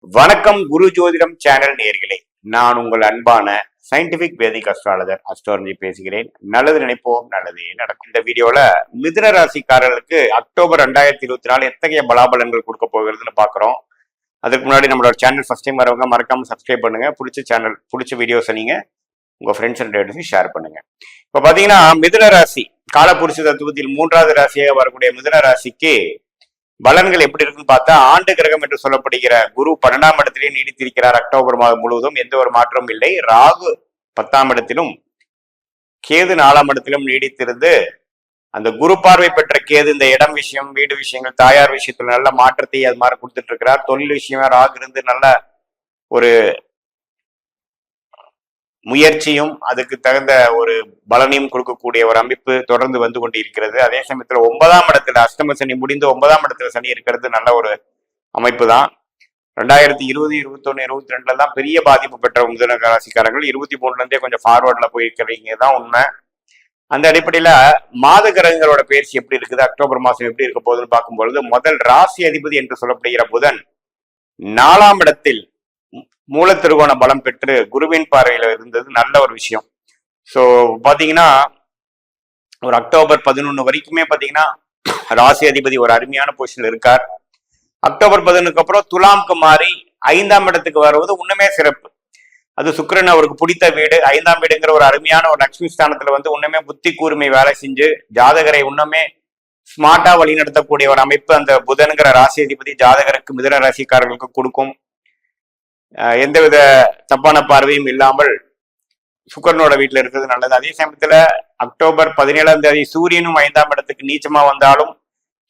வணக்கம் குரு ஜோதிடம் சேனல் நேயர்களே, நான் உங்கள் அன்பான சயின்டிபிக் வேதிக் அஸ்ட்ராலஜர் அஸ்ட்ராலஜி பேசுகிறேன். நல்லது நினைப்போம், நல்லதே நடக்கும். இந்த வீடியோல மிதுன ராசிக்காரர்களுக்கு அக்டோபர் 2024 எத்தகைய பலாபலன்கள் கொடுக்க போகிறதுன்னு பாக்குறோம். அதுக்கு முன்னாடி நம்மளோட சேனல் ஃபர்ஸ்ட் டைம் வரவங்க மறக்காம சப்ஸ்கிரைப் பண்ணுங்க. பிடிச்ச வீடியோஸை நீங்க உங்க ஃப்ரெண்ட்ஸ் அண்ட் ரிலேட்டிவ்ஸ் ஷேர் பண்ணுங்க. இப்ப பாத்தீங்கன்னா மிதுன ராசி காலபுருஷ தத்துவத்தில் 3வது ராசியாக வரக்கூடிய மிதுன ராசிக்கு பலன்கள் எப்படி இருக்குன்னு பார்த்தா, ஆண்டு கிரகம் என்று சொல்லப்படுகிற குரு 12ஆம் இடத்திலே நீடித்திருக்கிறார். அக்டோபர் மாதம் முழுவதும் எந்த ஒரு மாற்றமும் இல்லை. ராகு 10ஆம் இடத்திலும் கேது 4ஆம் இடத்திலும் நீடித்திருந்து, அந்த குரு பார்வை பெற்ற கேது இந்த இடம் விஷயம், வீடு விஷயங்கள், தாயார் விஷயத்துல நல்ல மாற்றத்தை அது மாதிரி கொடுத்துட்டு இருக்கிறார். தொழில் விஷயமா ராகு இருந்து நல்ல ஒரு முயற்சியும் அதுக்கு தகுந்த ஒரு பலனையும் கொடுக்கக்கூடிய ஒரு அமைப்பு தொடர்ந்து வந்து கொண்டு இருக்கிறது. அதே சமயத்துல 9ஆம் இடத்துல அஷ்டம சனி முடிந்து 9ஆம் இடத்துல சனி இருக்கிறது நல்ல ஒரு அமைப்பு தான். 2020, 21, 22 தான் பெரிய பாதிப்பு பெற்ற மிதுன ராசிக்காரர்கள். 23ல இருந்தே கொஞ்சம் ஃபார்வர்ட்ல போயிருக்கிறீங்க தான் உண்மை. அந்த அடிப்படையில மாத கிரகங்களோட பயிற்சி எப்படி இருக்குது, அக்டோபர் மாசம் எப்படி இருக்க போகுதுன்னு பார்க்கும்பொழுது, முதல் ராசி அதிபதி என்று சொல்லப்படுகிற புதன் 4ஆம் இடத்தில் மூல திருகோண பலம் பெற்று குருவின் பார்வையில இருந்தது நல்ல ஒரு விஷயம். ஸோ பாத்தீங்கன்னா ஒரு அக்டோபர் 11 வரைக்குமே பாத்தீங்கன்னா ராசி அதிபதி ஒரு அருமையான பொசிஷன்ல இருக்கார். அக்டோபர் 11க்கு அப்புறம் துலாம்க்கு மாறி 5ஆம் இடத்துக்கு வருவது இன்னுமே சிறப்பு. அது சுக்கிரன் அவருக்கு பிடித்த வீடு. 5ஆம் வீடுங்கிற ஒரு அருமையான ஒரு லட்சுமி ஸ்தானத்துல வந்து இன்னுமே புத்தி கூர்மை வேலை செஞ்சு ஜாதகரை இன்னுமே ஸ்மார்ட்டா வழி நடத்தக்கூடிய ஒரு அமைப்பு அந்த புதன்கிற ராசி அதிபதி ஜாதகருக்கு மிதுன ராசிக்காரர்களுக்கு கொடுக்கும். எந்தவித தப்பான பார்வையும் இல்லாமல் சுக்கரனோட வீட்டுல இருக்கிறது நல்லது. அதே சமயத்துல அக்டோபர் 17ஆம் தேதி சூரியனும் 5ஆம் இடத்துக்கு நீச்சமா வந்தாலும்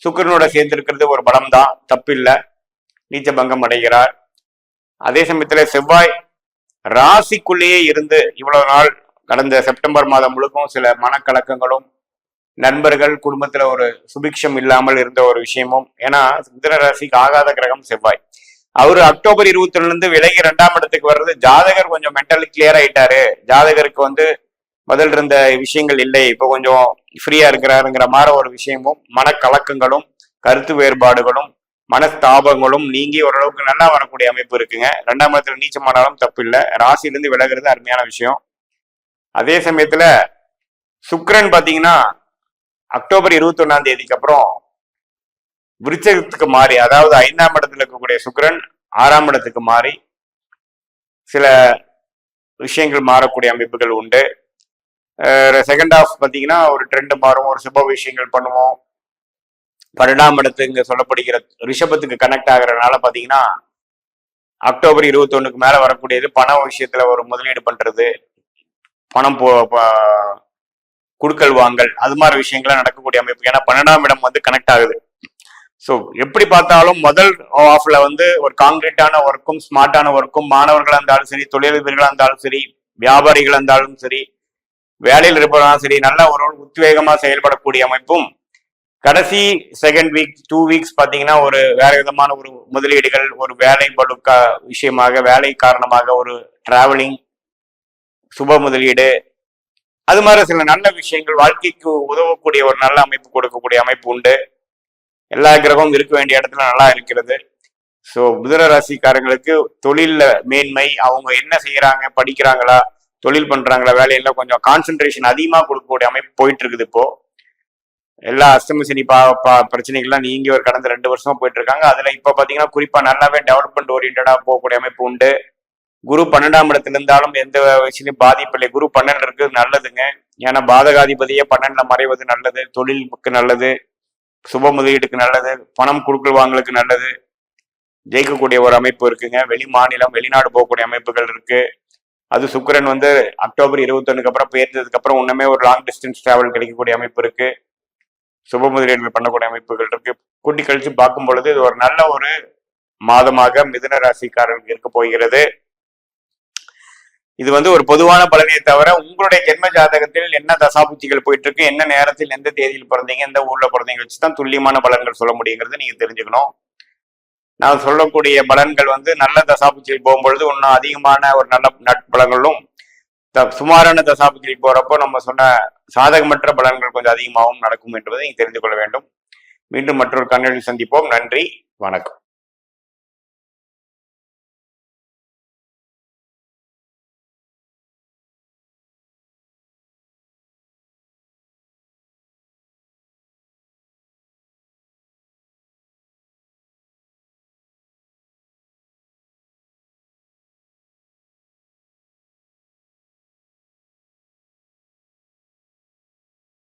சுக்கரனோட சேர்ந்து இருக்கிறது ஒரு பலம் தான், தப்பில்லை. நீச்ச பங்கம் அடைகிறார். அதே சமயத்துல செவ்வாய் ராசிக்குள்ளேயே இருந்து இவ்வளவு நாள் கடந்த செப்டம்பர் மாதம் முழுக்கும் சில மனக்கலக்கங்களும் நண்பர்கள் குடும்பத்துல ஒரு சுபிக்ஷம் இல்லாமல் இருந்த ஒரு விஷயமும், ஏன்னா மிதுன ராசிக்கு ஆகாத கிரகம் செவ்வாய். அவரு அக்டோபர் 21 இருந்து விலகி 2ஆம் இடத்துக்கு வர்றது ஜாதகர் கொஞ்சம் மென்டலி கிளியர் ஆயிட்டாரு. ஜாதகருக்கு வந்து முதல் இருந்த விஷயங்கள் இல்லை, இப்போ கொஞ்சம் ஃப்ரீயா இருக்கிறாருங்கிற மாதிரி ஒரு விஷயமும், மனக்கலக்கங்களும் கருத்து வேறுபாடுகளும் மனஸ்தாபங்களும் நீங்கி ஓரளவுக்கு நல்லா வரக்கூடிய அமைப்பு இருக்குங்க. 2ஆம் இடத்துல நீச்சமானாலும் தப்பு இல்லை. ராசியிலிருந்து விலகிறது அருமையான விஷயம். அதே சமயத்துல சுக்கிரன் பாத்தீங்கன்னா அக்டோபர் 21ஆம் தேதிக்கு அப்புறம் விருச்சகத்துக்கு மாறி, அதாவது 5ஆம் இடத்துல இருக்கக்கூடிய சுக்கிரன் 6ஆம் இடத்துக்கு மாறி சில விஷயங்கள் மாறக்கூடிய அமைப்புகள் உண்டு. செகண்ட் ஹாஃப் பார்த்தீங்கன்னா ஒரு ட்ரெண்ட் மாறும், ஒரு சுப விஷயங்கள் பண்ணுவோம். 12ஆம் இடத்து இங்க சொல்லப்படுகிற ரிஷபத்துக்கு கனெக்ட் ஆகுறதுனால பார்த்தீங்கன்னா அக்டோபர் 21க்கு மேல வரக்கூடியது பண விஷயத்துல ஒரு முதலீடு பண்றது, பணம் குடுக்கல் வாங்கல், அது மாதிரி விஷயங்கள்லாம் நடக்கக்கூடிய அமைப்பு. ஏன்னா 12ஆம் இடம் வந்து கனெக்ட் ஆகுது. ஸோ எப்படி பார்த்தாலும் முதல் ஆஃப்ல வந்து ஒரு காங்கிரீட்டான ஒர்க்கும் ஸ்மார்ட்டான ஒர்க்கும், மாணவர்களாக இருந்தாலும் சரி, தொழிலதிபர்களாக இருந்தாலும் சரி, வியாபாரிகள் இருந்தாலும் சரி, வேலையில் இருப்பவர்களும் சரி, நல்ல ஒரு உத்வேகமா செயல்படக்கூடிய அமைப்பும், கடைசி செகண்ட் வீக் 2 வீக்ஸ் பார்த்தீங்கன்னா ஒரு வேற விதமான ஒரு முதலீடுகள், ஒரு வேலை பழுக்க விஷயமாக, வேலை காரணமாக ஒரு டிராவலிங், சுப முதலீடு, அது மாதிரி சில நல்ல விஷயங்கள் வாழ்க்கைக்கு உதவக்கூடிய ஒரு நல்ல அமைப்பு கொடுக்கக்கூடிய அமைப்பு உண்டு. எல்லா கிரகமும் இருக்க வேண்டிய இடத்துல நல்லா இருக்கிறது. ஸோ மிதுன ராசிக்காரங்களுக்கு தொழில்ல மேன்மை, அவங்க என்ன செய்யறாங்க, படிக்கிறாங்களா, தொழில் பண்றாங்களா, வேலையில கொஞ்சம் கான்சென்ட்ரேஷன் அதிகமாக கொடுக்கக்கூடிய அமைப்பு போயிட்டு இருக்குது. இப்போ எல்லா அஷ்டம சனி பிரச்சனைகள்லாம் நீங்க ஒரு கடந்த 2 வருஷமா போயிட்டு இருக்காங்க. அதுல இப்ப பாத்தீங்கன்னா குறிப்பா நல்லாவே டெவலப்மெண்ட் ஓரியன்டா போகக்கூடிய அமைப்பு உண்டு. குரு 12ஆம் இடத்துல இருந்தாலும் எந்த விஷயத்தையும் பாதிப்பு இல்லை. குரு 12 இருக்கிறது நல்லதுங்க. ஏன்னா பாதகாதிபதியே 12ல மறைவது நல்லது, தொழிலுக்கு நல்லது, சுப முதலீடுக்கு நல்லது, பணம் கொடுக்கல் வாங்கலுக்கு நல்லது, ஜெயிக்கக்கூடிய ஒரு அமைப்பு இருக்குங்க. வெளி மாநிலம் வெளிநாடு போகக்கூடிய அமைப்புகள் இருக்கு. அது சுக்கிரன் வந்து அக்டோபர் 21க்கு அப்புறம் பெயர்ந்ததுக்கு அப்புறம் இன்னுமே ஒரு லாங் டிஸ்டன்ஸ் டிராவல் கிடைக்கக்கூடிய அமைப்பு இருக்கு. சுப முதலீடுகள் பண்ணக்கூடிய அமைப்புகள் இருக்கு. கூட்டி கழிச்சு பார்க்கும் பொழுது இது ஒரு நல்ல ஒரு மாதமாக மிதுன ராசிக்காரர்களுக்கு இருக்க போகிறது. இது வந்து ஒரு பொதுவான பலனையை தவிர உங்களுடைய ஜென்ம ஜாதகத்தில் என்ன தசாபுத்திகள் போயிட்டு இருக்கு, என்ன நேரத்தில் எந்த தேதியில் பிறந்தீங்க, எந்த ஊர்ல பிறந்தீங்க வச்சுதான் துல்லியமான பலன்கள் சொல்ல முடியுங்கிறது நீங்க தெரிஞ்சுக்கணும். நான் சொல்லக்கூடிய பலன்கள் வந்து நல்ல தசாபுத்தியில் போகும்பொழுது இன்னும் அதிகமான ஒரு நல்ல நட்பலன்களும், சுமாரான தசாபுத்தியில் போறப்போ நம்ம சொன்ன சாதகமற்ற பலன்கள் கொஞ்சம் அதிகமாகவும் நடக்கும் என்பதை நீங்க தெரிந்து கொள்ள வேண்டும். மீண்டும் மற்றொரு கண்ணொளி சந்திப்போம். நன்றி, வணக்கம்.